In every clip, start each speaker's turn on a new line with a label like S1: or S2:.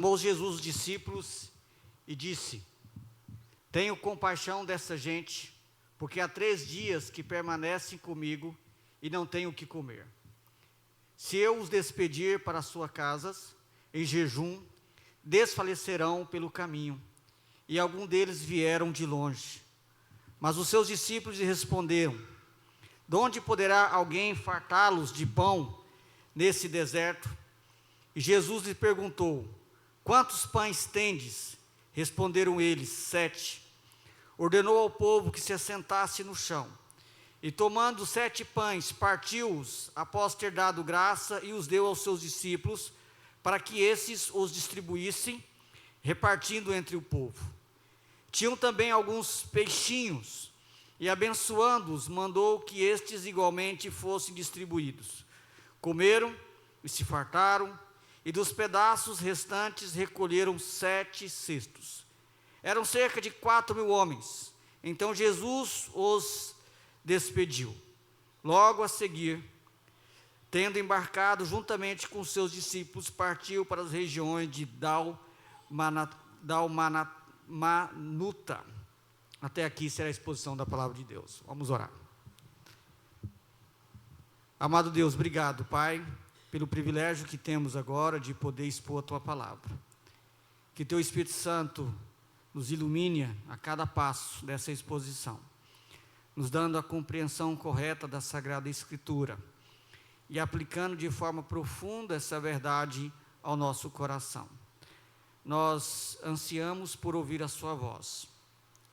S1: Chamou Jesus os discípulos e disse: tenho compaixão dessa gente, porque há 3 dias que permanecem comigo e não tenho o que comer. Se eu os despedir para suas casas, em jejum, desfalecerão pelo caminho, e alguns deles vieram de longe. Mas os seus discípulos lhe responderam: de onde poderá alguém fartá-los de pão nesse deserto? E Jesus lhe perguntou: quantos pães tendes? Responderam eles: 7. Ordenou ao povo que se assentasse no chão. E tomando 7 pães, partiu-os, após ter dado graça, e os deu aos seus discípulos, para que esses os distribuíssem, repartindo entre o povo. Tinham também alguns peixinhos, e abençoando-os, mandou que estes igualmente fossem distribuídos. Comeram e se fartaram, e dos pedaços restantes recolheram 7 cestos. Eram cerca de 4.000 homens. Então Jesus os despediu. Logo a seguir, tendo embarcado juntamente com seus discípulos, partiu para as regiões de Dalmanuta. Até aqui será a exposição da palavra de Deus. Vamos orar. Amado Deus, obrigado, Pai, pelo privilégio que temos agora de poder expor a Tua palavra. Que Teu Espírito Santo nos ilumine a cada passo dessa exposição, nos dando a compreensão correta da Sagrada Escritura e aplicando de forma profunda essa verdade ao nosso coração. Nós ansiamos por ouvir a Sua voz.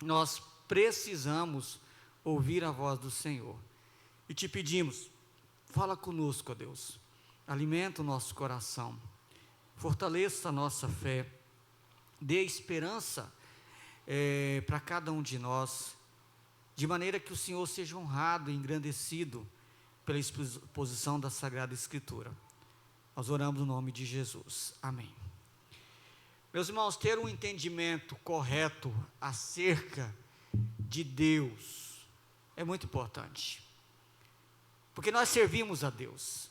S1: Nós precisamos ouvir a voz do Senhor. E Te pedimos, fala conosco, ó Deus. Alimenta o nosso coração, fortaleça a nossa fé, dê esperança para cada um de nós, de maneira que o Senhor seja honrado e engrandecido pela exposição da Sagrada Escritura. Nós oramos no nome de Jesus. Amém. Meus irmãos, ter um entendimento correto acerca de Deus é muito importante, porque nós servimos a Deus.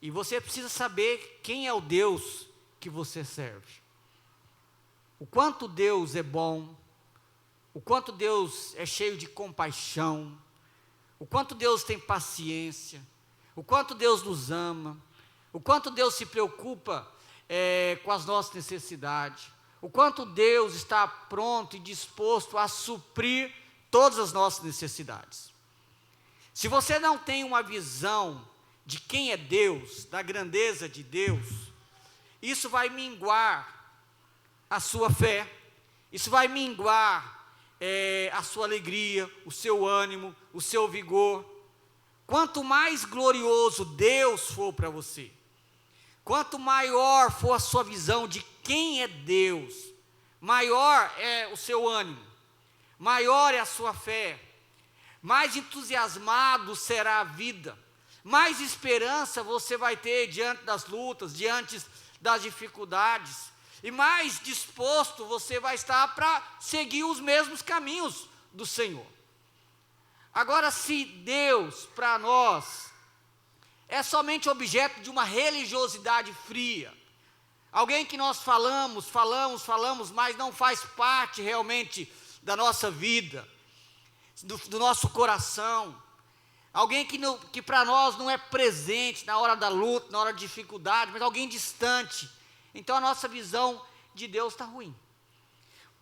S1: E você precisa saber quem é o Deus que você serve. O quanto Deus é bom, o quanto Deus é cheio de compaixão, o quanto Deus tem paciência, o quanto Deus nos ama, o quanto Deus se preocupa com as nossas necessidades, o quanto Deus está pronto e disposto a suprir todas as nossas necessidades. Se você não tem uma visão de quem é Deus, da grandeza de Deus, isso vai minguar a sua fé, isso vai minguar a sua alegria, o seu ânimo, o seu vigor. Quanto mais glorioso Deus for para você, quanto maior for a sua visão de quem é Deus, maior é o seu ânimo, maior é a sua fé, mais entusiasmado será a vida, mais esperança você vai ter diante das lutas, diante das dificuldades, e mais disposto você vai estar para seguir os mesmos caminhos do Senhor. Agora, se Deus para nós é somente objeto de uma religiosidade fria, alguém que nós falamos, mas não faz parte realmente da nossa vida, do nosso coração, alguém que para nós não é presente na hora da luta, na hora da dificuldade, mas alguém distante, então a nossa visão de Deus está ruim.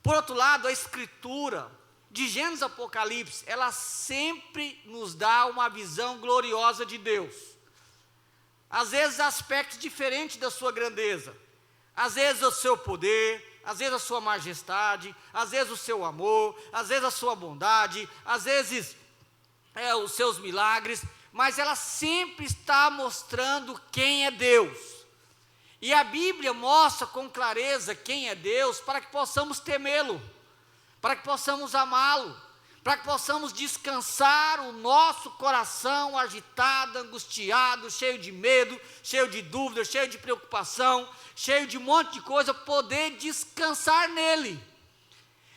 S1: Por outro lado, a Escritura, de Gênesis a Apocalipse, ela sempre nos dá uma visão gloriosa de Deus. Às vezes aspectos diferentes da sua grandeza, às vezes o seu poder, às vezes a sua majestade, às vezes o seu amor, às vezes a sua bondade, às vezes os seus milagres, mas ela sempre está mostrando quem é Deus. E a Bíblia mostra com clareza quem é Deus, para que possamos temê-lo, para que possamos amá-lo, para que possamos descansar o nosso coração agitado, angustiado, cheio de medo, cheio de dúvida, cheio de preocupação, cheio de um monte de coisa, poder descansar nele.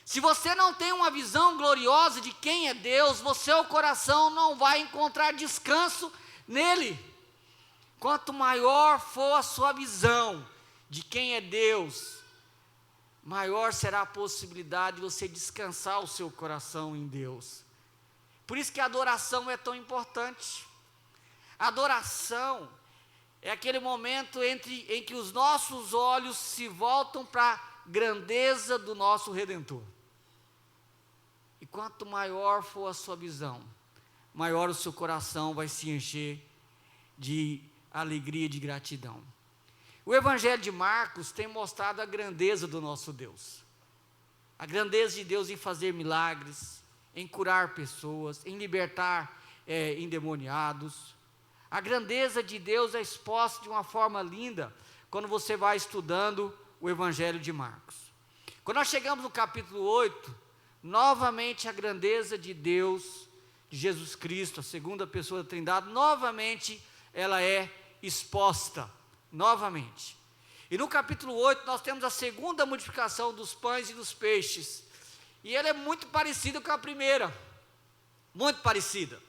S1: Se você não tem uma visão gloriosa de quem é Deus, seu coração não vai encontrar descanso nele. Quanto maior for a sua visão de quem é Deus, maior será a possibilidade de você descansar o seu coração em Deus. Por isso que a adoração é tão importante. A adoração é aquele momento em que os nossos olhos se voltam para a grandeza do nosso Redentor. E quanto maior for a sua visão, maior o seu coração vai se encher de alegria e de gratidão. O Evangelho de Marcos tem mostrado a grandeza do nosso Deus. A grandeza de Deus em fazer milagres, em curar pessoas, em libertar endemoniados. A grandeza de Deus é exposta de uma forma linda quando você vai estudando o Evangelho de Marcos. Quando nós chegamos no capítulo 8, novamente a grandeza de Deus, de Jesus Cristo, a segunda pessoa da Trindade, novamente ela é exposta, novamente. E no capítulo 8 nós temos a segunda multiplicação dos pães e dos peixes, e ela é muito parecida com a primeira, muito parecida.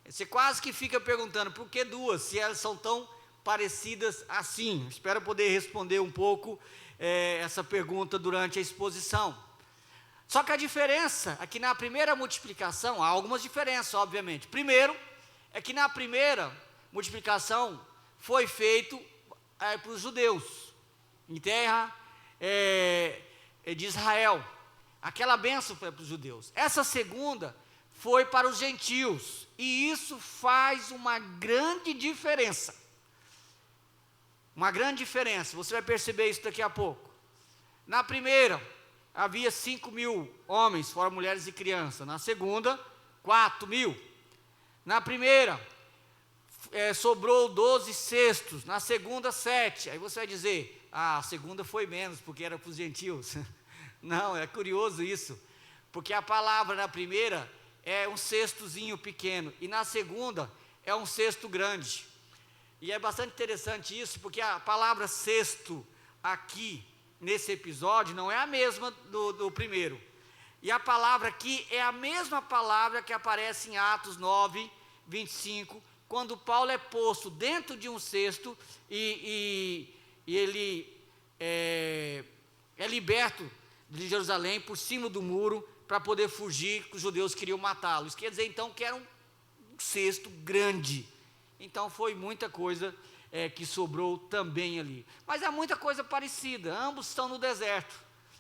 S1: Você quase que fica perguntando, por que duas, se elas são tão parecidas assim? Espero poder responder um pouco essa pergunta durante a exposição. Só que a diferença é que na primeira multiplicação, há algumas diferenças, obviamente. Primeiro, é que na primeira multiplicação foi feito para os judeus, em terra de Israel. Aquela bênção foi para os judeus. Essa segunda foi para os gentios, e isso faz uma grande diferença. Uma grande diferença, você vai perceber isso daqui a pouco. Na primeira, havia 5.000 homens, fora mulheres e crianças. Na segunda, 4.000. Na primeira, sobrou 12 cestos. Na segunda, 7. Aí você vai dizer, a segunda foi menos, porque era para os gentios. Não, é curioso isso, porque a palavra na primeira é um cestozinho pequeno, e na segunda é um cesto grande. E é bastante interessante isso, porque a palavra cesto aqui, nesse episódio, não é a mesma do primeiro. E a palavra aqui é a mesma palavra que aparece em Atos 9, 25, quando Paulo é posto dentro de um cesto e ele é liberto de Jerusalém por cima do muro para poder fugir, que os judeus queriam matá-lo. Isso quer dizer então que era um cesto grande. Então foi muita coisa que sobrou também ali. Mas há muita coisa parecida, ambos estão no deserto.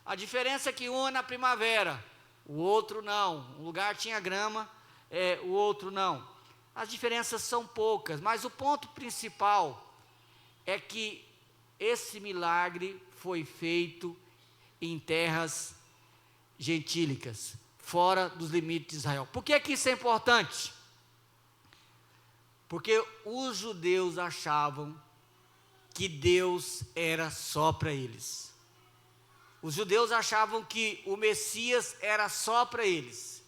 S1: A diferença é que um é na primavera, o outro não. Um lugar tinha grama, o outro não. As diferenças são poucas, mas o ponto principal é que esse milagre foi feito em terras gentílicas, fora dos limites de Israel. Por que isso é importante? Porque os judeus achavam que Deus era só para eles. Os judeus achavam que o Messias era só para eles,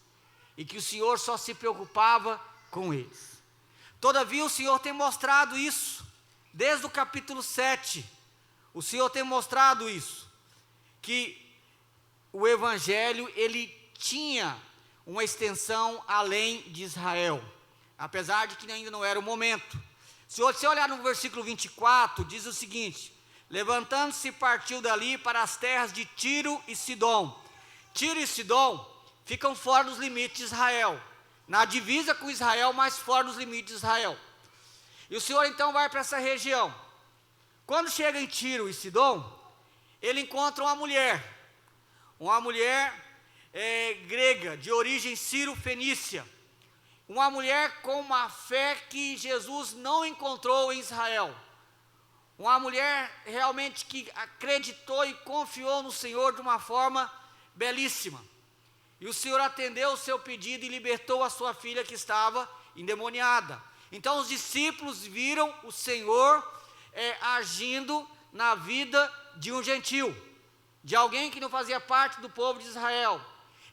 S1: e que o Senhor só se preocupava com eles. Todavia o Senhor tem mostrado isso, desde o capítulo 7, o Senhor tem mostrado isso, que o Evangelho, ele tinha uma extensão além de Israel, apesar de que ainda não era o momento. Se você olhar no versículo 24, diz o seguinte: levantando-se, partiu dali para as terras de Tiro e Sidom. Tiro e Sidom ficam fora dos limites de Israel, na divisa com Israel, mas fora dos limites de Israel. E o Senhor então vai para essa região. Quando chega em Tiro e Sidom, ele encontra uma mulher grega, de origem sírio-fenícia, uma mulher com uma fé que Jesus não encontrou em Israel, uma mulher realmente que acreditou e confiou no Senhor de uma forma belíssima, e o Senhor atendeu o seu pedido e libertou a sua filha que estava endemoniada. Então os discípulos viram o Senhor agindo na vida de um gentil, de alguém que não fazia parte do povo de Israel,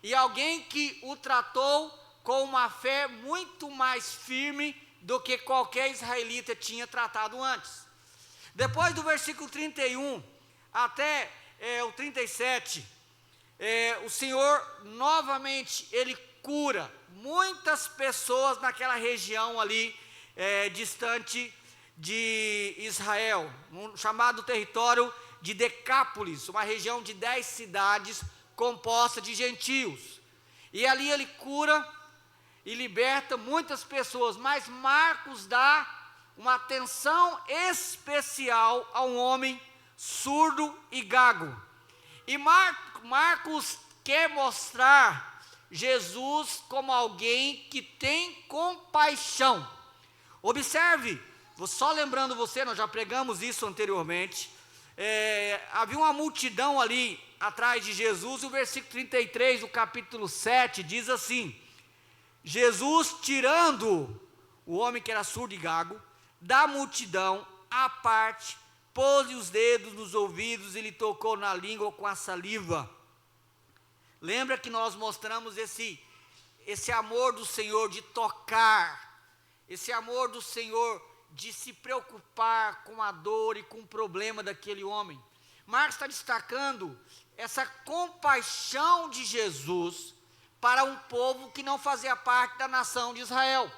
S1: e alguém que o tratou com uma fé muito mais firme do que qualquer israelita tinha tratado antes. Depois do versículo 31 até o 37, o Senhor novamente, ele cura muitas pessoas naquela região ali, distante de Israel, um chamado território de Decápolis, uma região de 10 cidades composta de gentios. E ali ele cura e liberta muitas pessoas, mas Marcos dá uma atenção especial a um homem surdo e gago. E Marcos quer mostrar Jesus como alguém que tem compaixão. Observe, só lembrando você, nós já pregamos isso anteriormente, havia uma multidão ali atrás de Jesus, e o versículo 33 do capítulo 7 diz assim: Jesus, tirando o homem que era surdo e gago da multidão à parte, pôs-lhe os dedos nos ouvidos e lhe tocou na língua com a saliva. Lembra que nós mostramos esse amor do Senhor de tocar, esse amor do Senhor de se preocupar com a dor e com o problema daquele homem. Marcos está destacando essa compaixão de Jesus para um povo que não fazia parte da nação de Israel.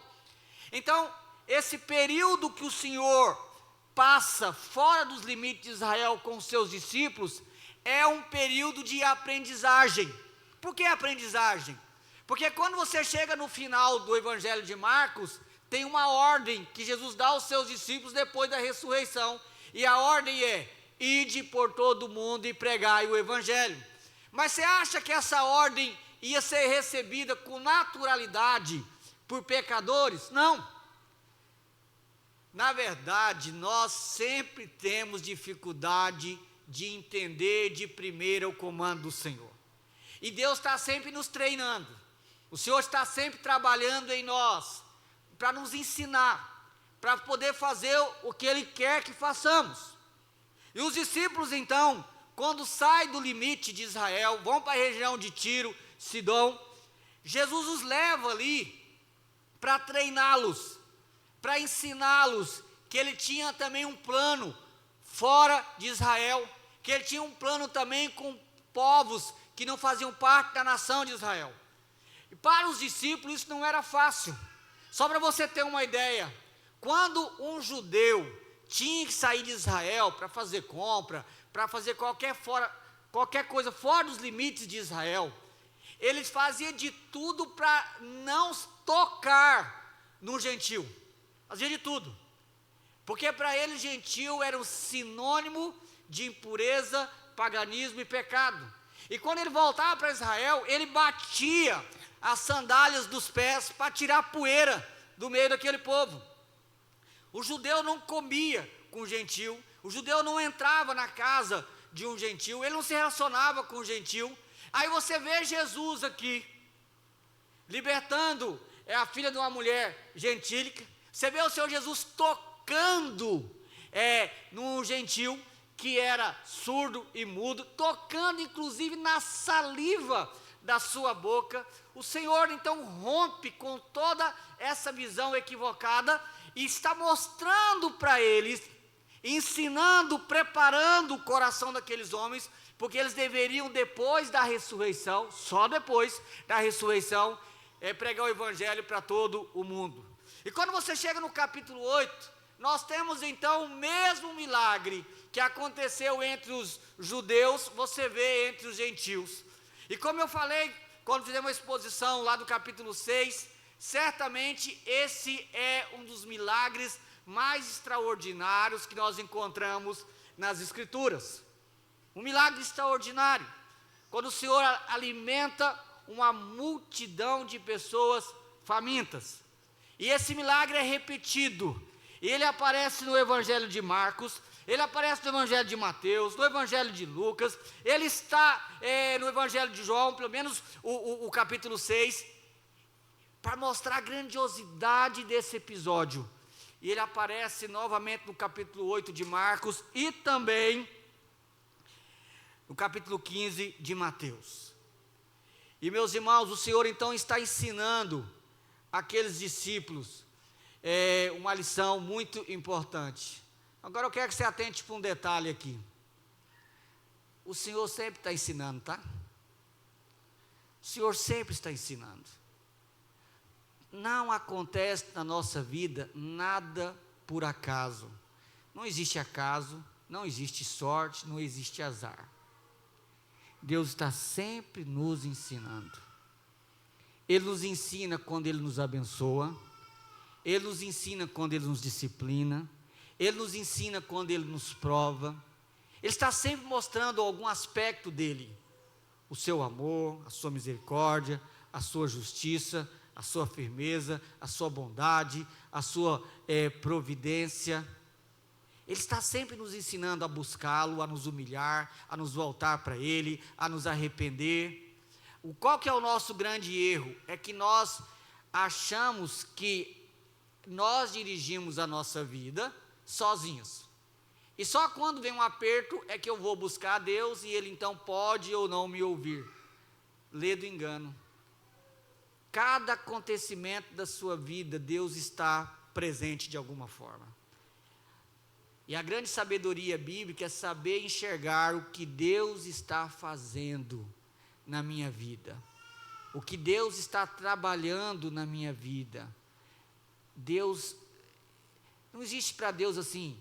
S1: Então, esse período que o Senhor passa fora dos limites de Israel com os seus discípulos, é um período de aprendizagem. Por que aprendizagem? Porque quando você chega no final do Evangelho de Marcos, tem uma ordem que Jesus dá aos seus discípulos depois da ressurreição, e a ordem é: ide por todo o mundo e pregai o Evangelho. Mas você acha que essa ordem ia ser recebida com naturalidade por pecadores? Não. Na verdade, nós sempre temos dificuldade de entender de primeira o comando do Senhor. E Deus está sempre nos treinando. O Senhor está sempre trabalhando em nós, para nos ensinar, para poder fazer o que Ele quer que façamos. E os discípulos então, quando saem do limite de Israel, vão para a região de Tiro, Sidom, Jesus os leva ali para treiná-los, para ensiná-los que Ele tinha também um plano fora de Israel, que Ele tinha um plano também com povos que não faziam parte da nação de Israel. E para os discípulos isso não era fácil. Só para você ter uma ideia, quando um judeu tinha que sair de Israel para fazer compra, para fazer qualquer coisa fora dos limites de Israel, eles faziam de tudo para não tocar no gentil. Fazia de tudo. Porque para eles gentil era um sinônimo de impureza, paganismo e pecado. E quando ele voltava para Israel, ele batia as sandálias dos pés para tirar a poeira do meio daquele povo. O judeu não comia com o gentil, o judeu não entrava na casa de um gentil, ele não se relacionava com o gentil. Aí você vê Jesus aqui, libertando a filha de uma mulher gentílica. Você vê o Senhor Jesus tocando num gentil que era surdo e mudo, tocando inclusive na saliva da sua boca. O Senhor então rompe com toda essa visão equivocada e está mostrando para eles, ensinando, preparando o coração daqueles homens, porque eles deveriam depois da ressurreição, só depois da ressurreição, pregar o Evangelho para todo o mundo. E quando você chega no capítulo 8, nós temos então o mesmo milagre que aconteceu entre os judeus, você vê entre os gentios. E como eu falei, quando fizemos uma exposição lá do capítulo 6, certamente esse é um dos milagres mais extraordinários que nós encontramos nas Escrituras. Um milagre extraordinário, quando o Senhor alimenta uma multidão de pessoas famintas. E esse milagre é repetido. Ele aparece no Evangelho de Marcos, ele aparece no Evangelho de Mateus, no Evangelho de Lucas, ele está no Evangelho de João, pelo menos o capítulo 6, para mostrar a grandiosidade desse episódio. E ele aparece novamente no capítulo 8 de Marcos e também no capítulo 15 de Mateus. E meus irmãos, o Senhor então está ensinando aqueles discípulos uma lição muito importante. Agora eu quero que você atente para um detalhe aqui. O Senhor sempre está ensinando, tá? O Senhor sempre está ensinando. Não acontece na nossa vida nada por acaso. Não existe acaso, não existe sorte, não existe azar. Deus está sempre nos ensinando. Ele nos ensina quando Ele nos abençoa, Ele nos ensina quando Ele nos disciplina, Ele nos ensina quando Ele nos prova. Ele está sempre mostrando algum aspecto dEle, o seu amor, a sua misericórdia, a sua justiça, a sua firmeza, a sua bondade, a sua providência. Ele está sempre nos ensinando a buscá-lo, a nos humilhar, a nos voltar para Ele, a nos arrepender. Qual que é o nosso grande erro? É que nós achamos que nós dirigimos a nossa vida sozinhos. E só quando vem um aperto é que eu vou buscar a Deus e Ele então pode ou não me ouvir. Lê do engano. Cada acontecimento da sua vida, Deus está presente de alguma forma. E a grande sabedoria bíblica é saber enxergar o que Deus está fazendo na minha vida, o que Deus está trabalhando na minha vida. Deus, não existe para Deus assim,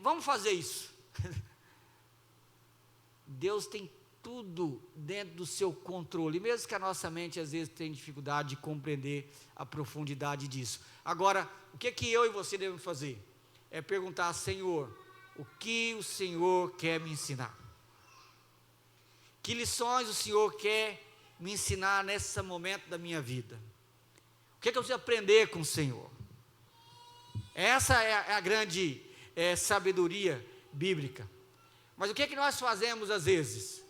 S1: vamos fazer isso. Deus tem tudo dentro do seu controle, mesmo que a nossa mente às vezes tenha dificuldade de compreender a profundidade disso. Agora, o que eu e você devemos fazer? É perguntar: Senhor, o que o Senhor quer me ensinar? Que lições o Senhor quer me ensinar nesse momento da minha vida? O que eu preciso aprender com o Senhor? Essa é a grande sabedoria bíblica. Mas o que nós fazemos às vezes?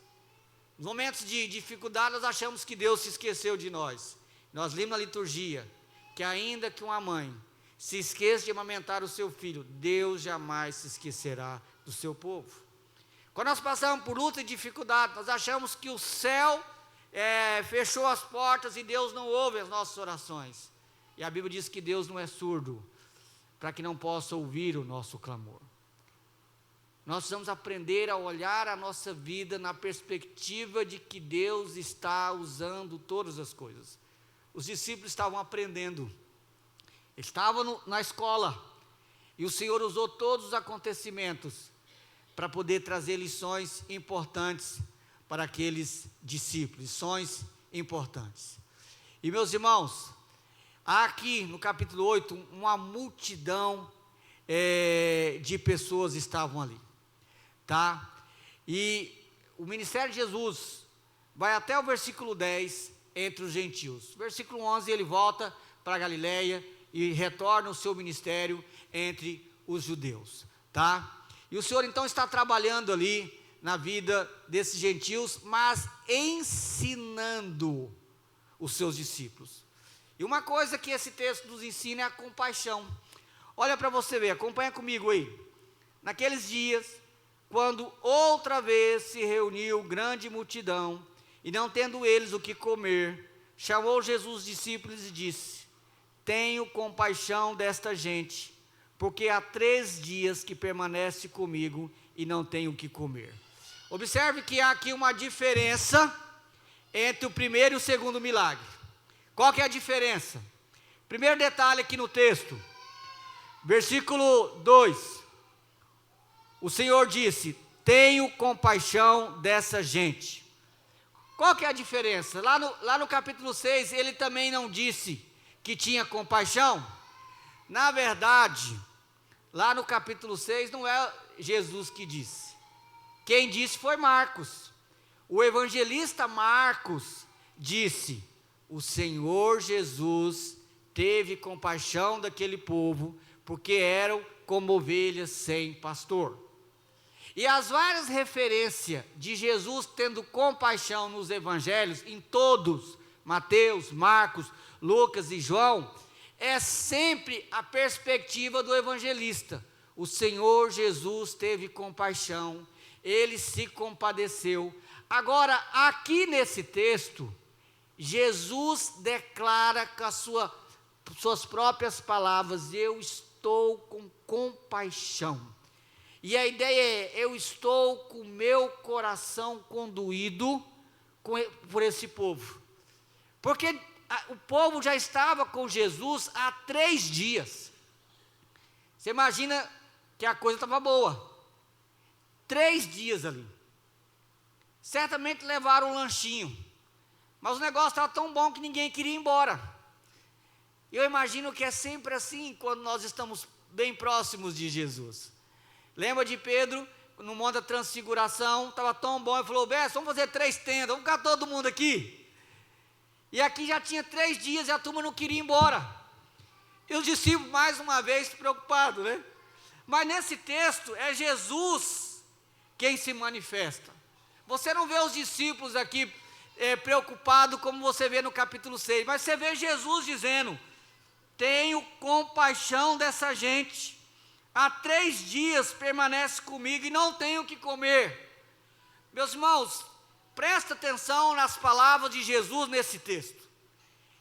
S1: Nos momentos de dificuldade, nós achamos que Deus se esqueceu de nós. Nós lemos na liturgia que ainda que uma mãe se esqueça de amamentar o seu filho, Deus jamais se esquecerá do seu povo. Quando nós passamos por luta e dificuldade, nós achamos que o céu fechou as portas e Deus não ouve as nossas orações. E a Bíblia diz que Deus não é surdo, para que não possa ouvir o nosso clamor. Nós precisamos aprender a olhar a nossa vida na perspectiva de que Deus está usando todas as coisas. Os discípulos estavam aprendendo, estavam na escola, e o Senhor usou todos os acontecimentos para poder trazer lições importantes para aqueles discípulos, lições importantes. E meus irmãos, há aqui no capítulo 8, uma multidão de pessoas estavam ali. Tá? E o ministério de Jesus vai até o versículo 10 entre os gentios. Versículo 11 ele volta para Galileia e retorna o seu ministério entre os judeus, tá? E o Senhor então está trabalhando ali na vida desses gentios, mas ensinando os seus discípulos. E uma coisa que esse texto nos ensina é a compaixão. Olha para você ver, acompanha comigo aí. Naqueles dias, quando outra vez se reuniu grande multidão, e não tendo eles o que comer, chamou Jesus os discípulos e disse: tenho compaixão desta gente, porque há 3 dias que permanece comigo e não tem o que comer. Observe que há aqui uma diferença entre o primeiro e o segundo milagre. Qual que é a diferença? Primeiro detalhe aqui no texto, versículo 2. O Senhor disse: tenho compaixão dessa gente. Qual que é a diferença? Lá no capítulo 6, ele também não disse que tinha compaixão. Na verdade, lá no capítulo 6, não é Jesus que disse. Quem disse foi Marcos. O evangelista Marcos disse: o Senhor Jesus teve compaixão daquele povo, porque eram como ovelhas sem pastor. E as várias referências de Jesus tendo compaixão nos evangelhos, em todos, Mateus, Marcos, Lucas e João, é sempre a perspectiva do evangelista. O Senhor Jesus teve compaixão, Ele se compadeceu. Agora, aqui nesse texto, Jesus declara com as suas próprias palavras: eu estou com compaixão. E a ideia é: eu estou com o meu coração condoído por esse povo. Porque o povo já estava com Jesus há 3 dias. Você imagina que a coisa estava boa. 3 dias ali. Certamente levaram um lanchinho. Mas o negócio estava tão bom que ninguém queria ir embora. Eu imagino que é sempre assim quando nós estamos bem próximos de Jesus. Lembra de Pedro, no Monte da Transfiguração, estava tão bom, ele falou: Beto, vamos fazer 3 tendas, vamos ficar todo mundo aqui. E aqui já tinha 3 dias e a turma não queria ir embora. E os discípulos, mais uma vez, preocupados, né? Mas nesse texto, é Jesus quem se manifesta. Você não vê os discípulos aqui preocupados como você vê no capítulo 6, mas você vê Jesus dizendo: tenho compaixão dessa gente. Há 3 dias permanece comigo e não tenho o que comer. Meus irmãos, presta atenção nas palavras de Jesus nesse texto.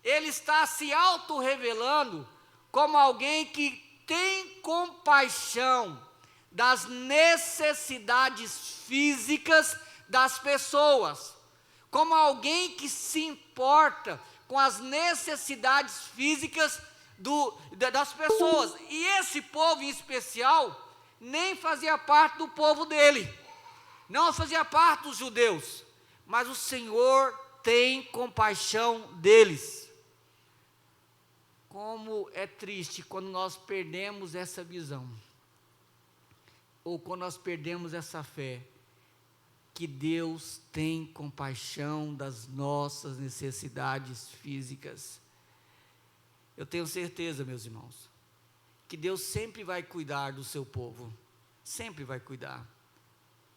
S1: Ele está se auto-revelando como alguém que tem compaixão das necessidades físicas das pessoas, como alguém que se importa com as necessidades físicas das pessoas. E esse povo em especial nem fazia parte do povo dele, não fazia parte dos judeus, mas o Senhor tem compaixão deles. Como é triste quando nós perdemos essa visão, ou quando nós perdemos essa fé, que Deus tem compaixão das nossas necessidades físicas. Eu tenho certeza, meus irmãos, que Deus sempre vai cuidar do seu povo, sempre vai cuidar,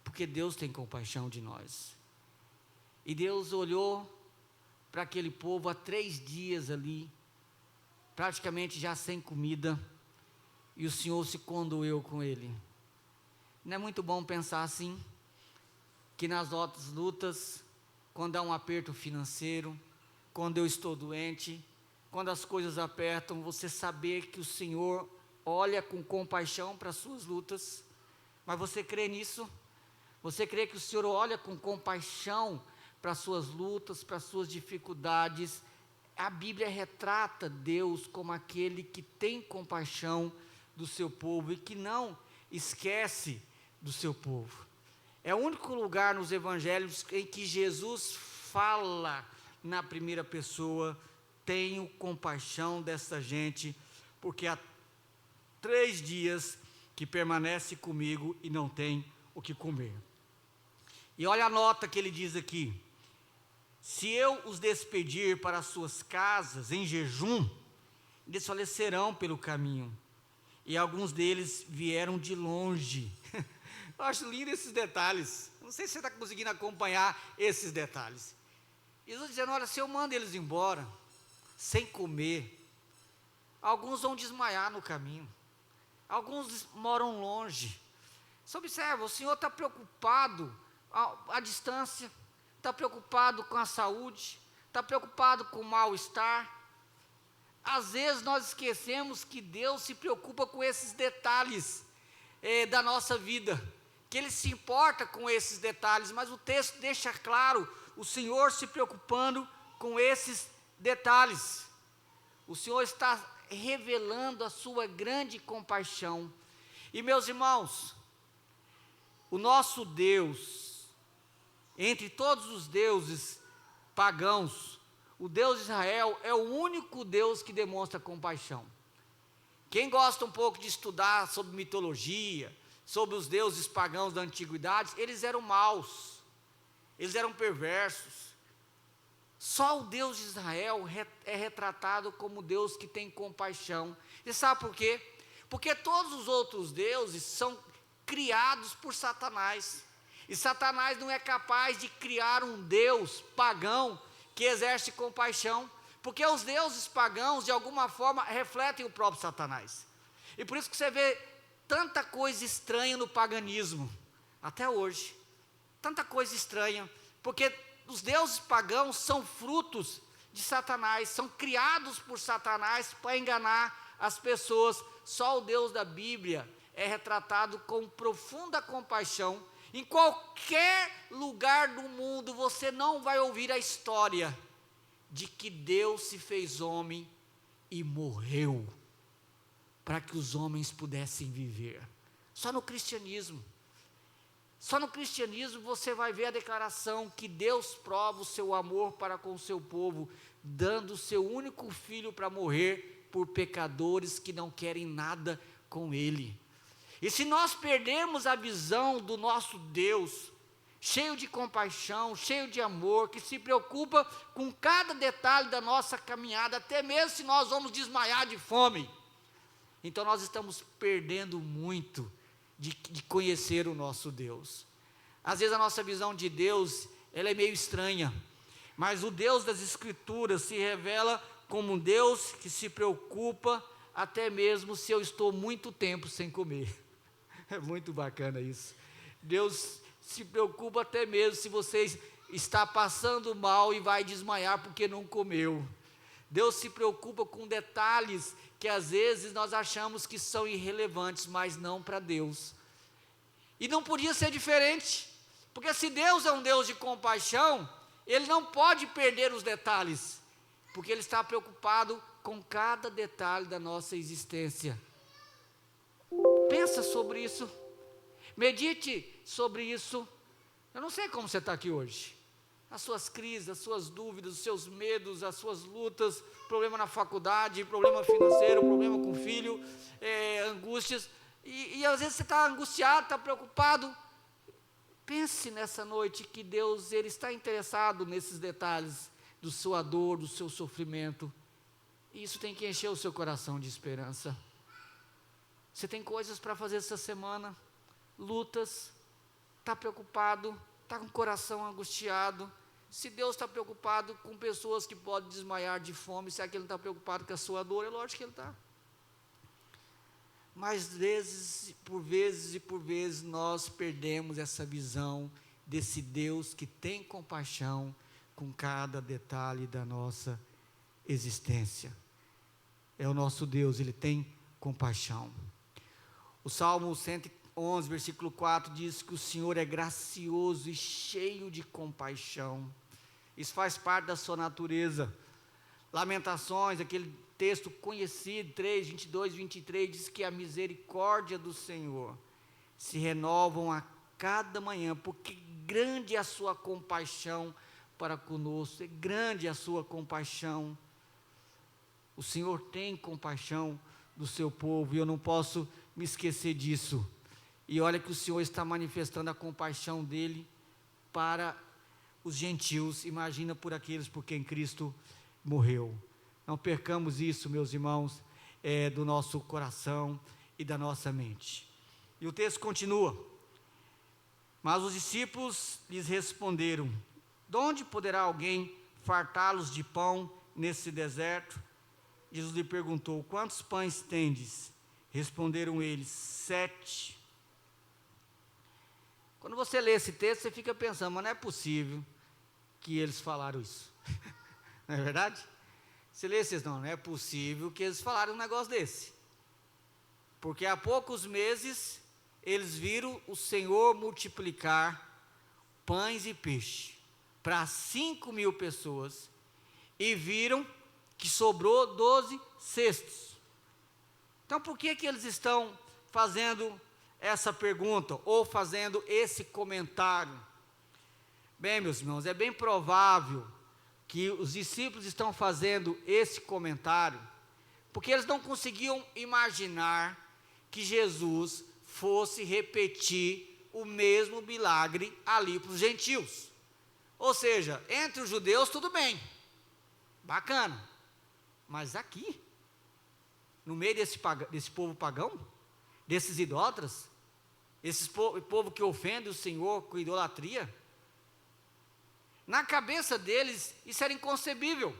S1: porque Deus tem compaixão de nós. E Deus olhou para aquele povo há 3 dias ali, praticamente já sem comida, e o Senhor se condoeu com ele. Não é muito bom pensar assim, que nas nossas lutas, quando há um aperto financeiro, quando eu estou doente, quando as coisas apertam, você saber que o Senhor olha com compaixão para as suas lutas? Mas você crê nisso? Você crê que o Senhor olha com compaixão para as suas lutas, para as suas dificuldades? A Bíblia retrata Deus como aquele que tem compaixão do seu povo e que não esquece do seu povo. É o único lugar nos evangelhos em que Jesus fala na primeira pessoa: tenho compaixão dessa gente, porque há 3 dias que permanece comigo e não tem o que comer. E olha a nota que ele diz aqui: se eu os despedir para as suas casas em jejum, desfalecerão pelo caminho, e alguns deles vieram de longe. Eu acho lindo esses detalhes. Não sei se você está conseguindo acompanhar esses detalhes. Jesus dizendo: olha, se eu mando eles embora, sem comer, alguns vão desmaiar no caminho, alguns moram longe. Você observa, o Senhor está preocupado à distância, está preocupado com a saúde, está preocupado com o mal-estar. Às vezes nós esquecemos que Deus se preocupa com esses detalhes da nossa vida, que Ele se importa com esses detalhes, mas o texto deixa claro o Senhor se preocupando com esses detalhes. O Senhor está revelando a sua grande compaixão. E meus irmãos, o nosso Deus, entre todos os deuses pagãos, o Deus de Israel é o único Deus que demonstra compaixão. Quem gosta um pouco de estudar sobre mitologia, sobre os deuses pagãos da antiguidade, eles eram maus, eles eram perversos. Só o Deus de Israel é retratado como Deus que tem compaixão. E sabe por quê? Porque todos os outros deuses são criados por Satanás. E Satanás não é capaz de criar um Deus pagão que exerce compaixão, porque os deuses pagãos, de alguma forma, refletem o próprio Satanás. E por isso que você vê tanta coisa estranha no paganismo, até hoje. Tanta coisa estranha, porque os deuses pagãos são frutos de Satanás, são criados por Satanás para enganar as pessoas. Só o Deus da Bíblia é retratado com profunda compaixão. Em qualquer lugar do mundo você não vai ouvir a história de que Deus se fez homem e morreu para que os homens pudessem viver. Só no cristianismo. Só no cristianismo você vai ver a declaração que Deus prova o seu amor para com o seu povo, dando o seu único filho para morrer por pecadores que não querem nada com Ele. E se nós perdermos a visão do nosso Deus, cheio de compaixão, cheio de amor, que se preocupa com cada detalhe da nossa caminhada, até mesmo se nós vamos desmaiar de fome, então nós estamos perdendo muito de conhecer o nosso Deus. Às vezes a nossa visão de Deus, ela é meio estranha, mas o Deus das Escrituras se revela como um Deus que se preocupa até mesmo se eu estou muito tempo sem comer. É muito bacana isso. Deus se preocupa até mesmo se você está passando mal e vai desmaiar porque não comeu. Deus se preocupa com detalhes que às vezes nós achamos que são irrelevantes, mas não para Deus. E não podia ser diferente, porque se Deus é um Deus de compaixão, Ele não pode perder os detalhes, porque Ele está preocupado com cada detalhe da nossa existência. Pensa sobre isso, medite sobre isso. Eu não sei como você está aqui hoje, as suas crises, as suas dúvidas, os seus medos, as suas lutas, problema na faculdade, problema financeiro, problema com o filho, angústias, e às vezes você está angustiado, está preocupado. Pense nessa noite que Deus, Ele está interessado nesses detalhes da sua dor, do seu sofrimento, e isso tem que encher o seu coração de esperança. Você tem coisas para fazer essa semana, lutas, está preocupado, está com o coração angustiado. Se Deus está preocupado com pessoas que podem desmaiar de fome, será que Ele não está preocupado com a sua dor? É lógico que Ele está. Mas por vezes nós perdemos essa visão desse Deus que tem compaixão com cada detalhe da nossa existência. É o nosso Deus, Ele tem compaixão. O Salmo 111, versículo 4 diz que o Senhor é gracioso e cheio de compaixão. Isso faz parte da sua natureza. Lamentações, aquele texto conhecido, 3, 22, 23, diz que a misericórdia do Senhor se renovam a cada manhã, porque grande é a sua compaixão para conosco, é grande a sua compaixão. O Senhor tem compaixão do seu povo, e eu não posso me esquecer disso. E olha que o Senhor está manifestando a compaixão dEle para os gentios, imagina por aqueles por quem Cristo morreu. Não percamos isso, meus irmãos, do nosso coração e da nossa mente. E o texto continua: mas os discípulos lhes responderam: de onde poderá alguém fartá-los de pão nesse deserto? Jesus lhe perguntou: quantos pães tendes? Responderam eles: 7. Quando você lê esse texto, você fica pensando, mas não é possível que eles falaram isso. Não é verdade? Você lê esses, não é possível que eles falaram um negócio desse. Porque há poucos meses, eles viram o Senhor multiplicar pães e peixe para 5.000 pessoas, e viram que sobrou 12 cestos. Então, por que eles estão fazendo essa pergunta, ou fazendo esse comentário? Bem, meus irmãos, é bem provável que os discípulos estão fazendo esse comentário, porque eles não conseguiam imaginar que Jesus fosse repetir o mesmo milagre ali para os gentios. Ou seja, entre os judeus tudo bem, bacana, mas aqui, no meio desse povo pagão, desses idólatras, esse povo que ofende o Senhor com idolatria, na cabeça deles isso era inconcebível.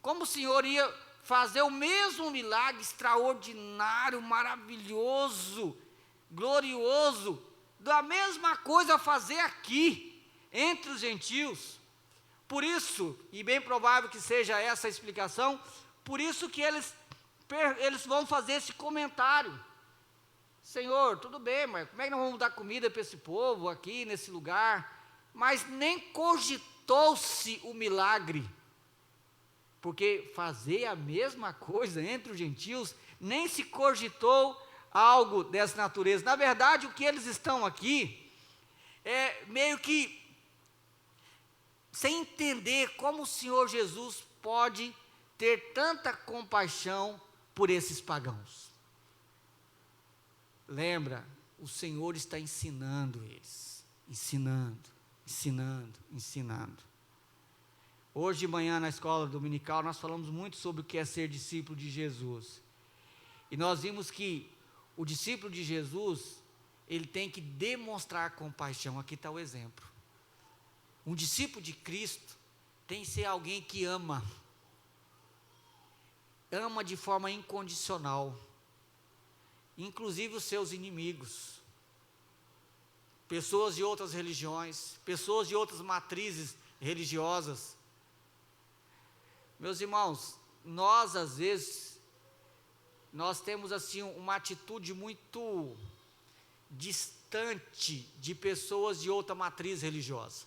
S1: Como o Senhor ia fazer o mesmo milagre extraordinário, maravilhoso, glorioso, da mesma coisa a fazer aqui, entre os gentios? Por isso, e bem provável que seja essa a explicação, por isso que eles vão fazer esse comentário: Senhor, tudo bem, mas como é que nós vamos dar comida para esse povo aqui, nesse lugar? Mas nem cogitou-se o milagre porque fazer a mesma coisa entre os gentios, nem se cogitou algo dessa natureza. Na verdade, o que eles estão aqui, é meio que, sem entender como o Senhor Jesus pode ter tanta compaixão por esses pagãos. Lembra, o Senhor está ensinando eles, ensinando. Hoje de manhã na escola dominical nós falamos muito sobre o que é ser discípulo de Jesus. E nós vimos que o discípulo de Jesus, ele tem que demonstrar compaixão. Aqui está o exemplo. Um discípulo de Cristo tem que ser alguém que ama de forma incondicional, inclusive os seus inimigos, pessoas de outras religiões, pessoas de outras matrizes religiosas. Meus irmãos, nós às vezes, nós temos assim uma atitude muito distante de pessoas de outra matriz religiosa.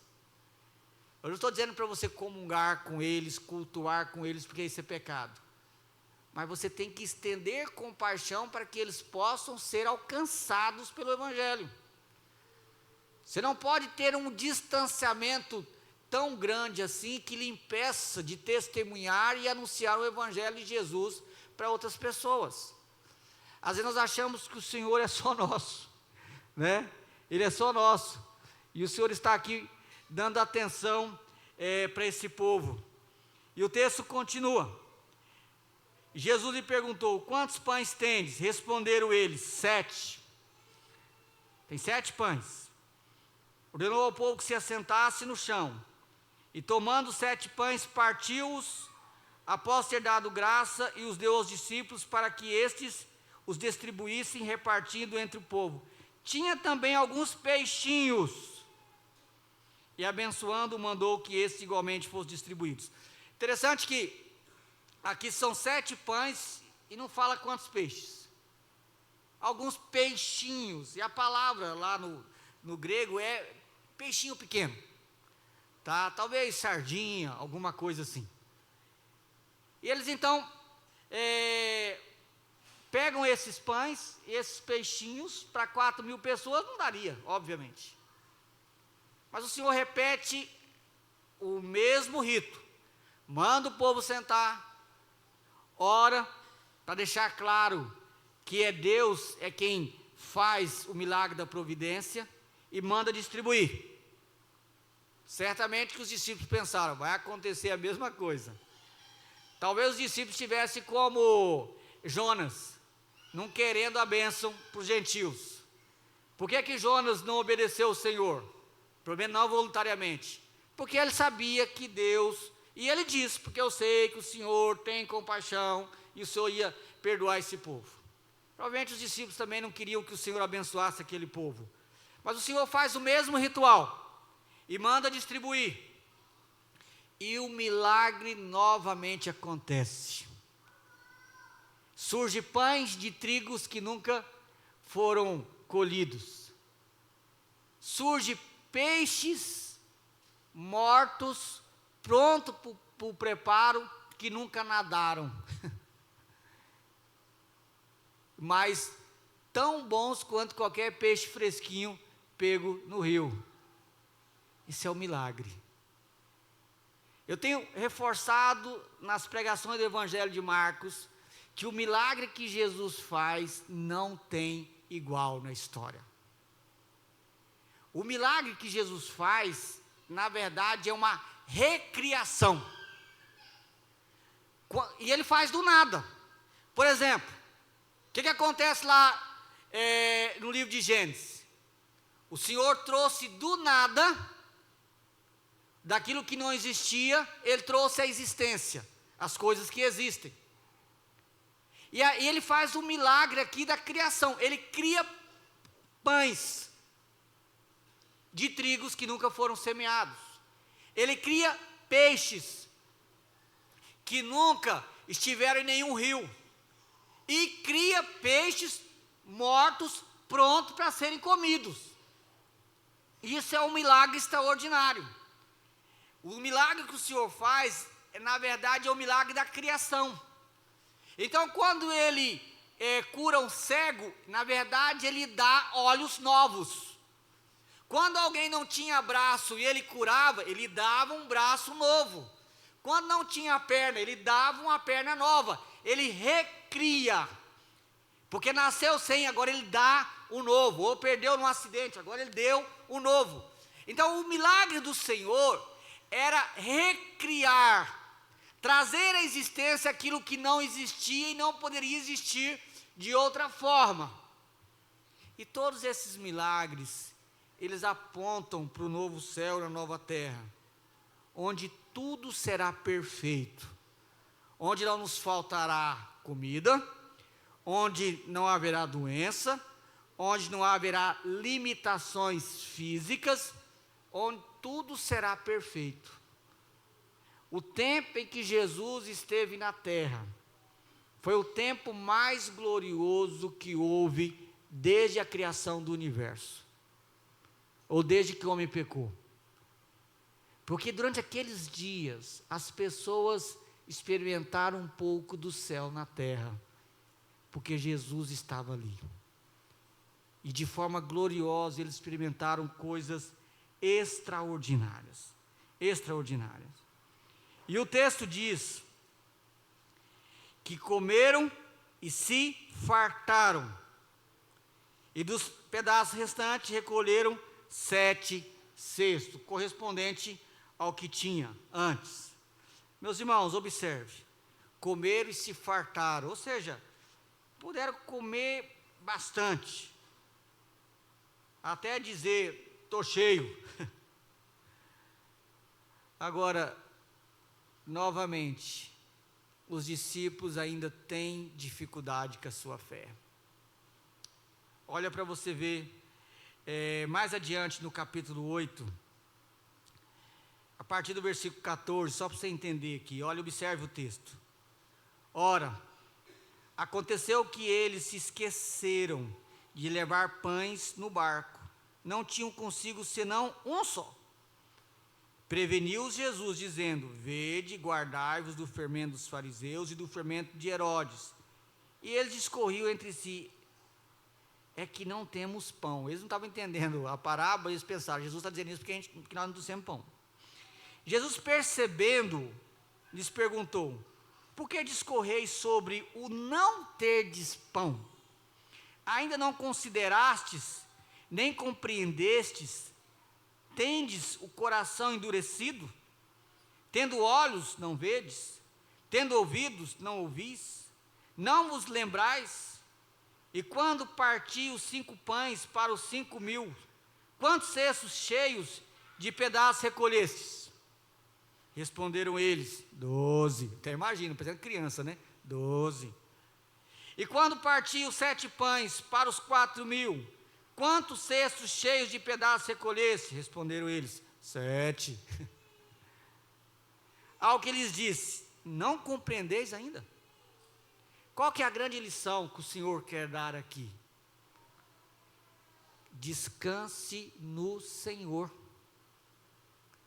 S1: Eu não estou dizendo para você comungar com eles, cultuar com eles, porque isso é pecado. Mas você tem que estender compaixão para que eles possam ser alcançados pelo Evangelho. Você não pode ter um distanciamento tão grande assim que lhe impeça de testemunhar e anunciar o Evangelho de Jesus para outras pessoas. Às vezes nós achamos que o Senhor é só nosso, né? Ele é só nosso. E o Senhor está aqui dando atenção para esse povo. E o texto continua. Jesus lhe perguntou: quantos pães tendes? Responderam eles: 7. Tem 7 pães. Ordenou ao povo que se assentasse no chão. E tomando 7 pães, partiu-os, após ter dado graça, e os deu aos discípulos, para que estes os distribuíssem, repartindo entre o povo. Tinha também alguns peixinhos. E abençoando, mandou que estes igualmente fossem distribuídos. Interessante que aqui são 7 pães e não fala quantos peixes. Alguns peixinhos. E a palavra lá no grego é peixinho pequeno. Tá? Talvez sardinha, alguma coisa assim. E eles então pegam esses pães, esses peixinhos, para 4.000 pessoas, não daria, obviamente. Mas o Senhor repete o mesmo rito. Manda o povo sentar, ora, para deixar claro que Deus é quem faz o milagre da providência, e manda distribuir. Certamente que os discípulos pensaram: vai acontecer a mesma coisa. Talvez os discípulos estivessem como Jonas, não querendo a bênção para os gentios. Por que Jonas não obedeceu ao Senhor? Pelo menos não voluntariamente. Porque ele sabia que Deus, e ele disse: porque eu sei que o Senhor tem compaixão, e o Senhor ia perdoar esse povo. Provavelmente os discípulos também não queriam que o Senhor abençoasse aquele povo. Mas o Senhor faz o mesmo ritual, e manda distribuir. E o milagre novamente acontece. Surge pães de trigos que nunca foram colhidos. Surge peixes mortos, prontos para o preparo, que nunca nadaram. Mas tão bons quanto qualquer peixe fresquinho pego no rio. Isso é um milagre. Eu tenho reforçado nas pregações do Evangelho de Marcos que o milagre que Jesus faz não tem igual na história. O milagre que Jesus faz, na verdade, é uma recriação. E ele faz do nada. Por exemplo, o que acontece lá no livro de Gênesis? O Senhor trouxe do nada, daquilo que não existia, Ele trouxe a existência, as coisas que existem. E Ele faz um milagre aqui da criação. Ele cria pães de trigos que nunca foram semeados. Ele cria peixes que nunca estiveram em nenhum rio. E cria peixes mortos, prontos para serem comidos. Isso é um milagre extraordinário. O milagre que o Senhor faz na verdade, é o milagre da criação. Então, quando ele cura um cego, na verdade, ele dá olhos novos. Quando alguém não tinha braço e ele curava, ele dava um braço novo. Quando não tinha perna, ele dava uma perna nova. Ele recria. Porque nasceu sem, agora ele dá o novo. Ou perdeu num acidente, agora ele deu o novo. Então, o milagre do Senhor era recriar, trazer à existência aquilo que não existia e não poderia existir de outra forma. E todos esses milagres, eles apontam para o novo céu e a nova terra, onde tudo será perfeito, onde não nos faltará comida, onde não haverá doença, onde não haverá limitações físicas, onde tudo será perfeito. O tempo em que Jesus esteve na terra foi o tempo mais glorioso que houve desde a criação do universo, ou desde que o homem pecou. Porque durante aqueles dias, as pessoas experimentaram um pouco do céu na terra, porque Jesus estava ali. E de forma gloriosa, eles experimentaram coisas extraordinárias. Extraordinárias. E o texto diz que comeram e se fartaram. E dos pedaços restantes recolheram 7 cestos, correspondente ao que tinha antes. Meus irmãos, observe, comeram e se fartaram, ou seja, puderam comer bastante, até dizer, estou cheio. Agora, novamente, os discípulos ainda têm dificuldade com a sua fé. Olha para você ver, mais adiante no capítulo 8, a partir do versículo 14, só para você entender aqui, olha, observe o texto. Ora, aconteceu que eles se esqueceram de levar pães no barco, não tinham consigo senão um só. Preveniu-os Jesus, dizendo, vede, guardai-vos do fermento dos fariseus e do fermento de Herodes. E eles discorriam entre si, é que não temos pão. Eles não estavam entendendo a parábola, eles pensaram, Jesus está dizendo isso porque nós não temos pão. Jesus, percebendo, lhes perguntou, por que discorreis sobre o não terdes pão? Ainda não considerastes, nem compreendestes, tendes o coração endurecido? Tendo olhos, não vedes? Tendo ouvidos, não ouvis? Não vos lembrais? E quando parti os 5 pães para os 5.000, quantos cestos cheios de pedaços recolhestes? Responderam eles, 12. Até imagina, parecendo criança, né? 12. E quando parti os 7 pães para os 4.000, quantos cestos cheios de pedaços recolheste? Responderam eles, 7. Ao que lhes disse, não compreendeis ainda? Qual que é a grande lição que o Senhor quer dar aqui? Descanse no Senhor.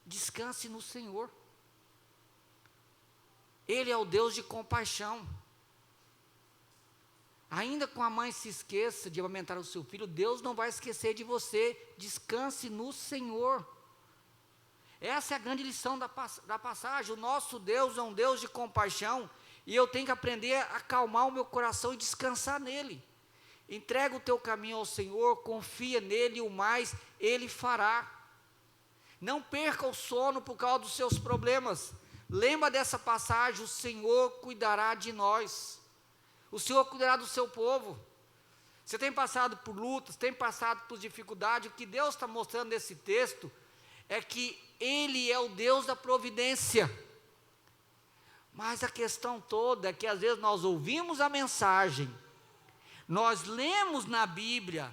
S1: Descanse no Senhor. Ele é o Deus de compaixão. Ainda que a mãe se esqueça de amamentar o seu filho, Deus não vai esquecer de você. Descanse no Senhor. Essa é a grande lição da passagem. O nosso Deus é um Deus de compaixão, e eu tenho que aprender a acalmar o meu coração e descansar nele. Entrega o teu caminho ao Senhor, confia nele, e o mais ele fará. Não perca o sono por causa dos seus problemas. Lembra dessa passagem, o Senhor cuidará de nós. O Senhor cuidará do seu povo. Você tem passado por lutas, tem passado por dificuldades. O que Deus está mostrando nesse texto é que Ele é o Deus da providência. Mas a questão toda é que às vezes nós ouvimos a mensagem, nós lemos na Bíblia,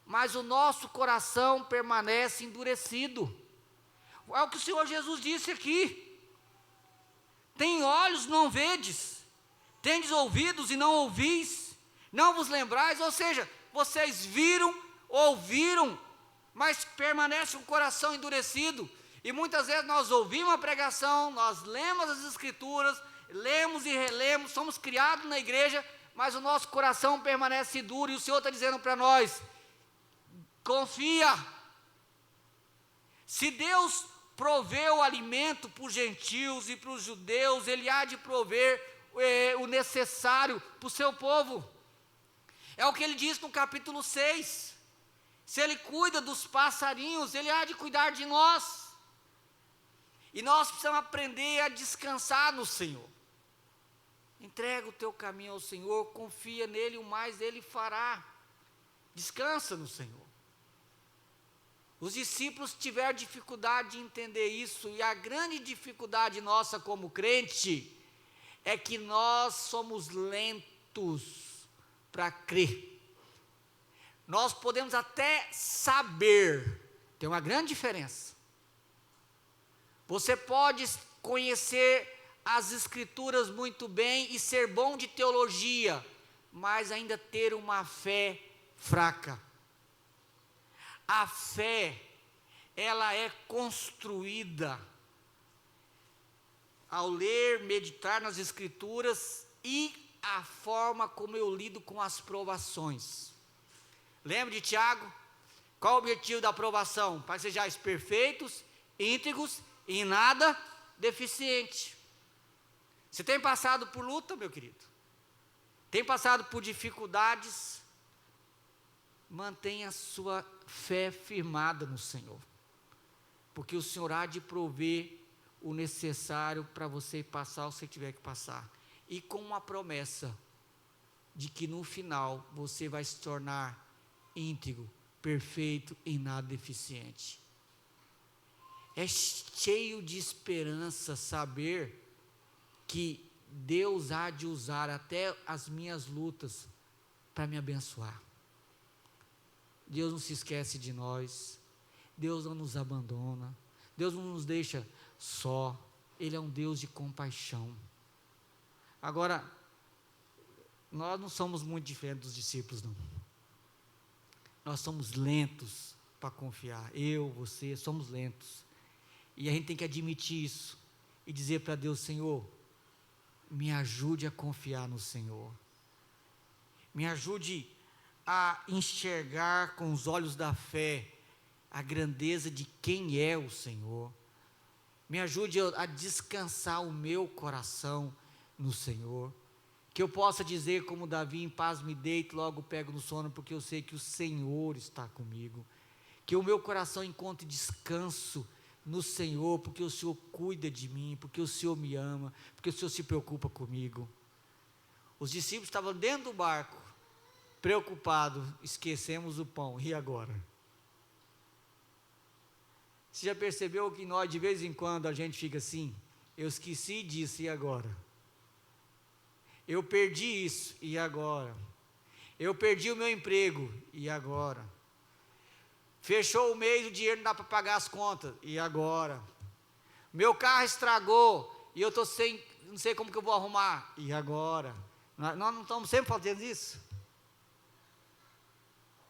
S1: mas o nosso coração permanece endurecido. É o que o Senhor Jesus disse aqui. Tem olhos, não vedes, tendes ouvidos e não ouvis, não vos lembrais, ou seja, vocês viram, ouviram, mas permanece um coração endurecido. E muitas vezes nós ouvimos a pregação, nós lemos as Escrituras, lemos e relemos, somos criados na igreja, mas o nosso coração permanece duro, e o Senhor está dizendo para nós: confia. Se Deus proveu o alimento para os gentios e para os judeus, Ele há de prover o necessário para o seu povo. É o que Ele diz no capítulo 6. Se Ele cuida dos passarinhos, Ele há de cuidar de nós. E nós precisamos aprender a descansar no Senhor. Entrega o teu caminho ao Senhor, confia nele, o mais Ele fará. Descansa no Senhor. Os discípulos tiveram dificuldade de entender isso, e a grande dificuldade nossa como crente é que nós somos lentos para crer. Nós podemos até saber, tem uma grande diferença. Você pode conhecer as Escrituras muito bem e ser bom de teologia, mas ainda ter uma fé fraca. A fé, ela é construída ao ler, meditar nas Escrituras e a forma como eu lido com as provações. Lembra de Tiago? Qual o objetivo da aprovação? Para que sejais perfeitos, íntegros e em nada deficiente. Você tem passado por luta, meu querido? Tem passado por dificuldades? Mantenha a sua fé firmada no Senhor, porque o Senhor há de prover o necessário para você passar o que você tiver que passar, e com uma promessa de que no final você vai se tornar íntegro, perfeito, em nada deficiente. É cheio de esperança saber que Deus há de usar até as minhas lutas para me abençoar. Deus não se esquece de nós, Deus não nos abandona, Deus não nos deixa só, Ele é um Deus de compaixão. Agora, nós não somos muito diferentes dos discípulos, não. Nós somos lentos para confiar, eu, você, somos lentos, e a gente tem que admitir isso, e dizer para Deus: Senhor, me ajude a confiar no Senhor, me ajude a enxergar com os olhos da fé a grandeza de quem é o Senhor, me ajude a descansar o meu coração no Senhor, que eu possa dizer como Davi: em paz me deito, logo pego no sono, porque eu sei que o Senhor está comigo, que o meu coração encontre descanso no Senhor, porque o Senhor cuida de mim, porque o Senhor me ama, porque o Senhor se preocupa comigo. Os discípulos estavam dentro do barco, preocupados, esquecemos o pão, e agora? Você já percebeu que nós, de vez em quando, a gente fica assim: eu esqueci disso, e agora? Eu perdi isso, e agora? Eu perdi o meu emprego, e agora? Fechou o mês, o dinheiro não dá para pagar as contas, e agora? Meu carro estragou, e eu estou sem, não sei como que eu vou arrumar, e agora? Nós não estamos sempre fazendo isso?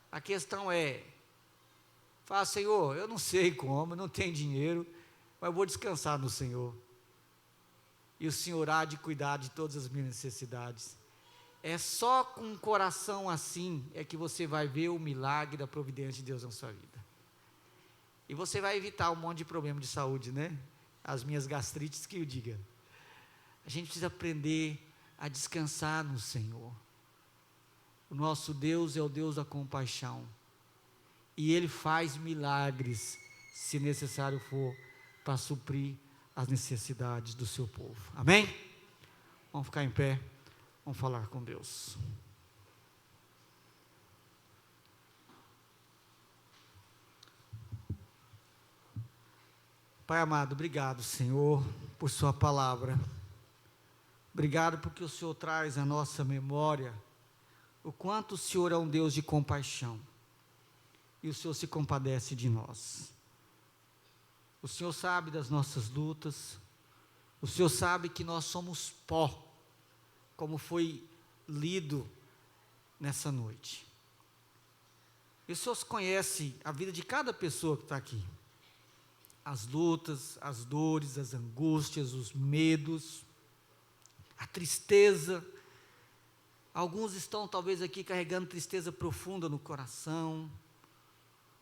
S1: A questão é: fala, Senhor, eu não sei como, eu não tenho dinheiro, mas eu vou descansar no Senhor, e o Senhor há de cuidar de todas as minhas necessidades. É só com um coração assim é que você vai ver o milagre da providência de Deus na sua vida, e você vai evitar um monte de problema de saúde, né? As minhas gastrites que eu diga. A gente precisa aprender a descansar no Senhor. O nosso Deus é o Deus da compaixão, e Ele faz milagres, se necessário for, para suprir as necessidades do seu povo. Amém? Vamos ficar em pé, vamos falar com Deus. Pai amado, obrigado, Senhor, por sua palavra. Obrigado porque o Senhor traz à nossa memória o quanto o Senhor é um Deus de compaixão, e o Senhor se compadece de nós. O Senhor sabe das nossas lutas, o Senhor sabe que nós somos pó, como foi lido nessa noite. E o Senhor conhece a vida de cada pessoa que está aqui. as lutas, as dores, as angústias, os medos, a tristeza. Alguns estão talvez aqui carregando tristeza profunda no coração,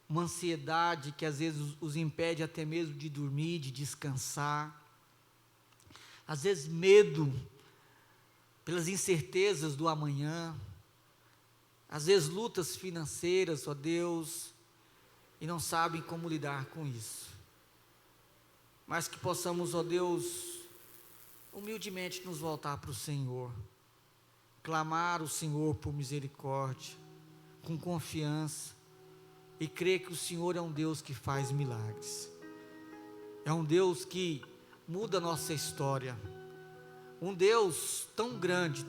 S1: uma ansiedade que às vezes os impede até mesmo de dormir, de descansar. Às vezes medo pelas incertezas do amanhã, às vezes lutas financeiras, ó Deus, e não sabem como lidar com isso. Mas que possamos, ó Deus, humildemente nos voltar para o Senhor, clamar o Senhor por misericórdia, com confiança, e crer que o Senhor é um Deus que faz milagres, é um Deus que muda a nossa história, um Deus tão grande,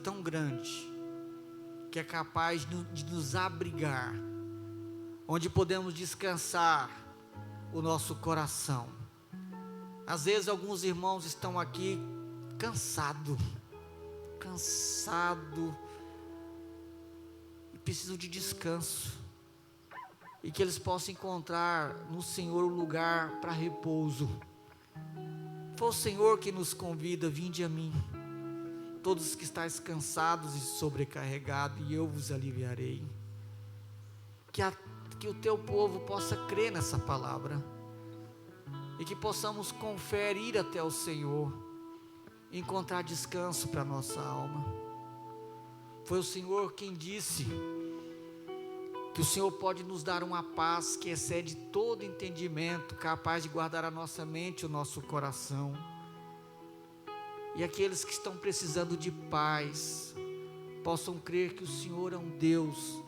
S1: que é capaz de nos abrigar, onde podemos descansar o nosso coração. Às vezes alguns irmãos estão aqui cansado, e precisam de descanso, e que eles possam encontrar no Senhor um lugar para repouso. Foi o Senhor que nos convida: vinde a mim, todos os que estáis cansados e sobrecarregados, e eu vos aliviarei. Que o teu povo possa crer nessa palavra, e que possamos com fé ir até o Senhor, e encontrar descanso para a nossa alma. Foi o Senhor quem disse que o Senhor pode nos dar uma paz que excede todo entendimento, capaz de guardar a nossa mente e o nosso coração. E aqueles que estão precisando de paz, possam crer que o Senhor é um Deus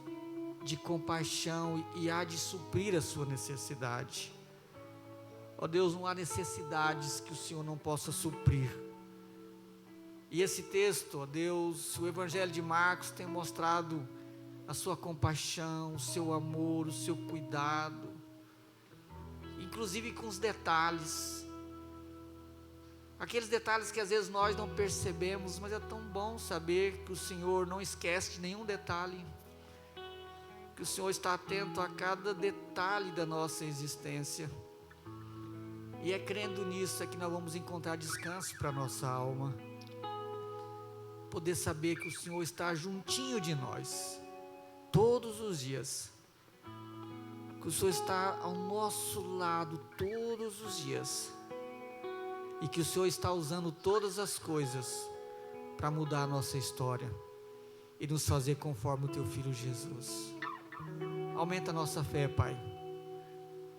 S1: de compaixão e há de suprir a sua necessidade. Ó Deus, não há necessidades que o Senhor não possa suprir. E esse texto, ó Deus, o Evangelho de Marcos tem mostrado a sua compaixão, o seu amor, o seu cuidado, inclusive com os detalhes, aqueles detalhes que às vezes nós não percebemos, mas é tão bom saber que o Senhor não esquece de nenhum detalhe, que o Senhor está atento a cada detalhe da nossa existência, e é crendo nisso é que nós vamos encontrar descanso para a nossa alma, poder saber que o Senhor está juntinho de nós, todos os dias, que o Senhor está ao nosso lado todos os dias, e que o Senhor está usando todas as coisas para mudar a nossa história e nos fazer conforme o teu Filho Jesus. Aumenta a nossa fé, Pai,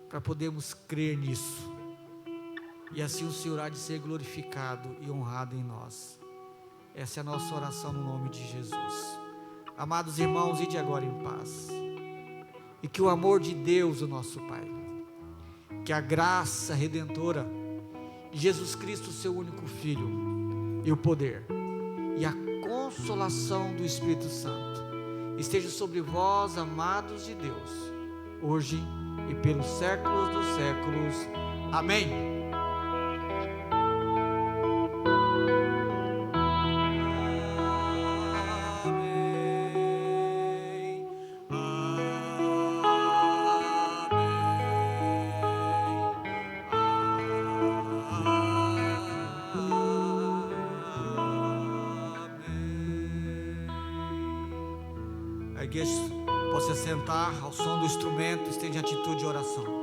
S1: para podermos crer nisso, e assim o Senhor há de ser glorificado e honrado em nós. Essa é a nossa oração no nome de Jesus. Amados irmãos, ide agora em paz, e que o amor de Deus, o nosso Pai, que a graça redentora de Jesus Cristo, seu único Filho, e o poder, e a consolação do Espírito Santo, esteja sobre vós, amados de Deus, hoje e pelos séculos dos séculos. Amém. A igreja possa sentar ao som do instrumento, esteja em atitude de oração.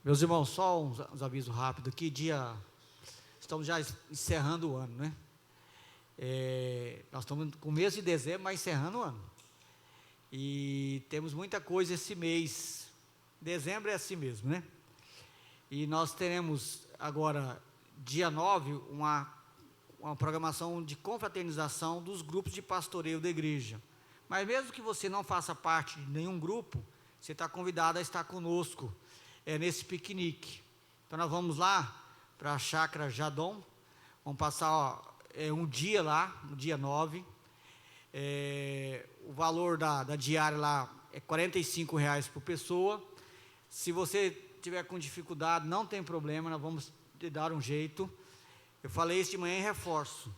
S1: Meus irmãos, só uns avisos rápidos aqui, estamos já encerrando o ano, né? Nós estamos no começo de dezembro, mas encerrando o ano. E temos muita coisa esse mês. Dezembro é assim mesmo, né? E nós teremos agora, dia 9, uma programação de confraternização dos grupos de pastoreio da igreja. Mas mesmo que você não faça parte de nenhum grupo, você está convidado a estar conosco nesse piquenique. Então nós vamos lá para a Chácara Jadom, vamos passar um dia lá, no dia 9. O valor da diária lá é R$45 por pessoa. Se você tiver com dificuldade, não tem problema, nós vamos te dar um jeito. Eu falei isso de manhã e reforço.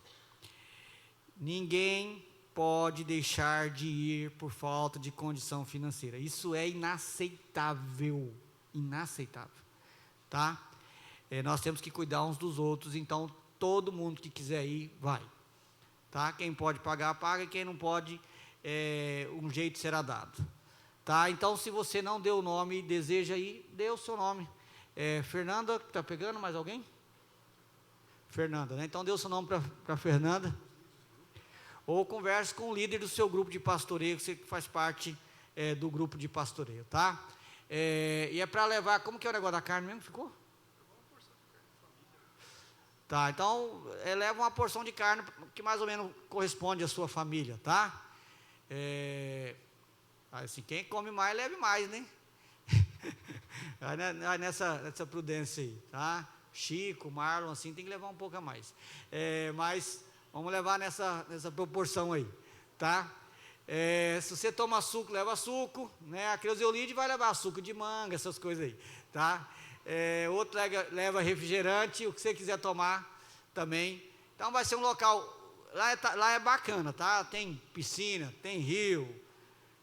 S1: Ninguém pode deixar de ir por falta de condição financeira. Isso é inaceitável. Inaceitável. Tá? Nós temos que cuidar uns dos outros, então todo mundo que quiser ir, vai. Tá? Quem pode pagar, paga, e quem não pode, um jeito será dado. Tá? Então, se você não deu o nome e deseja ir, dê o seu nome. Fernanda, está pegando mais alguém? Fernanda, né? Então dê o seu nome para Fernanda. Ou converse com o líder do seu grupo de pastoreio, que você faz parte do grupo de pastoreio, tá? E é para levar, como que é o negócio da carne mesmo? Ficou? Tá, então leva uma porção de carne que mais ou menos corresponde à sua família, tá? Assim, quem come mais, leve mais, né? Vai nessa prudência aí, tá? Chico, Marlon, assim, tem que levar um pouco a mais. Mas vamos levar nessa proporção aí, tá? Se você toma suco, leva suco, né? A Creuseolide vai levar suco de manga, essas coisas aí, tá? Outro leva refrigerante, o que você quiser tomar também. Então vai ser um local, lá é bacana, tá? Tem piscina, tem rio,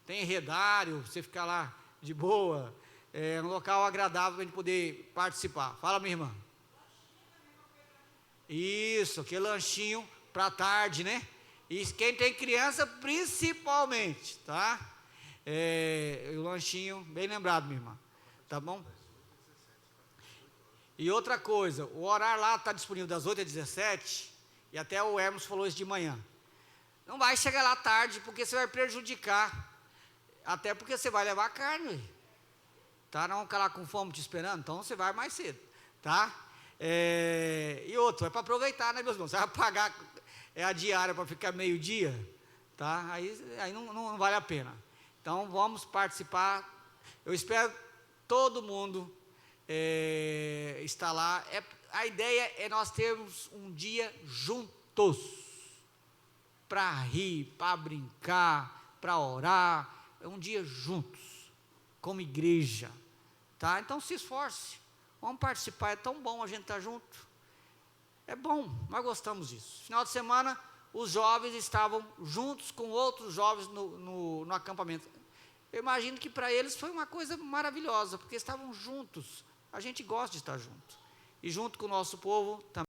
S1: tem redário, você ficar lá de boa. Um local agradável para a gente poder participar. Fala, minha irmã. Isso, aquele lanchinho para tarde, né? E quem tem criança, principalmente, tá? O lanchinho, bem lembrado, minha irmã. Tá bom? E outra coisa, o horário lá está disponível das 8 às 17, e até o Hermes falou isso de manhã. Não vai chegar lá tarde, porque você vai prejudicar. Até porque você vai levar carne. Tá? Não ficar lá com fome te esperando, então você vai mais cedo. Tá? E outro, é para aproveitar, né, meus irmãos? Você vai pagar a diária para ficar meio-dia, tá? Aí não vale a pena. Então, vamos participar. Eu espero todo mundo estar lá. A ideia é nós termos um dia juntos, para rir, para brincar, para orar. É um dia juntos, como igreja. Tá? Então, se esforce. Vamos participar, é tão bom a gente estar junto. É bom, nós gostamos disso. Final de semana, os jovens estavam juntos com outros jovens no acampamento. Eu imagino que para eles foi uma coisa maravilhosa, porque estavam juntos. A gente gosta de estar junto. E junto com o nosso povo também.